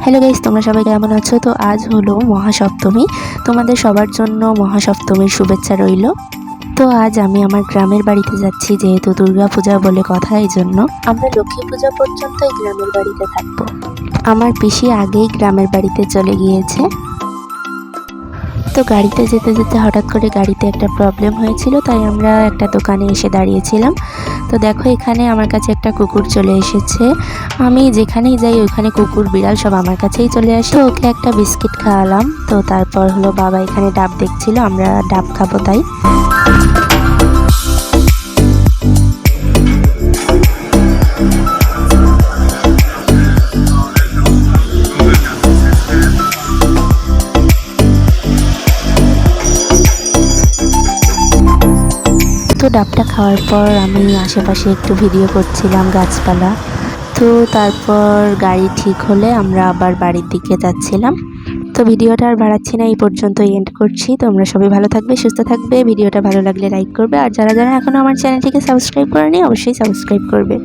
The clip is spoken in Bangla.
হ্যালো গাইস, তোমরা সবাই কেমন আছো? তো আজ হলো মহাসপ্তমী। তোমাদের সবার জন্য মহাসপ্তমীর শুভেচ্ছা রইল। তো আজ আমি আমার গ্রামের বাড়িতে যাচ্ছি, যেহেতু দুর্গা পূজা বলে কথা। এই জন্য আমরা লক্ষ্মী পূজা পর্যন্ত এই গ্রামের বাড়িতে থাকবো। আমার পিসি আগেই গ্রামের বাড়িতে চলে গিয়েছে। তো গাড়িতে যেতে যেতে হঠাৎ করে গাড়িতে একটা প্রবলেম হয়েছিল, তাই আমরা একটা দোকানে এসে দাঁড়িয়েছিলাম। তো দেখো, এখানে আমার কাছে একটা কুকুর চলে এসেছে। আমি যেখানেই যাই ওইখানে কুকুর বিড়াল সব আমার কাছেই চলে আসে। তো ওকে একটা বিস্কিট খাওয়ালাম। তো তারপর হলো বাবা এখানে ডাব দেখছিল, আমরা ডাব খাবো তাই। তো ডাবটা খাওয়ার পর আমি আশেপাশে একটু ভিডিও করছিলাম গাছপালা। তো তারপর গাড়ি ঠিক হলে আমরা আবার বাড়ির দিকে যাচ্ছিলাম। তো ভিডিওটা আর বাড়াচ্ছি না, এই পর্যন্ত এন্ড করছি। তোমরা সবাই ভালো থাকবে, সুস্থ থাকবে। ভিডিওটা ভালো লাগলে লাইক করবে, আর যারা যারা এখনও আমার চ্যানেলটিকে সাবস্ক্রাইব করেনি অবশ্যই সাবস্ক্রাইব করবে।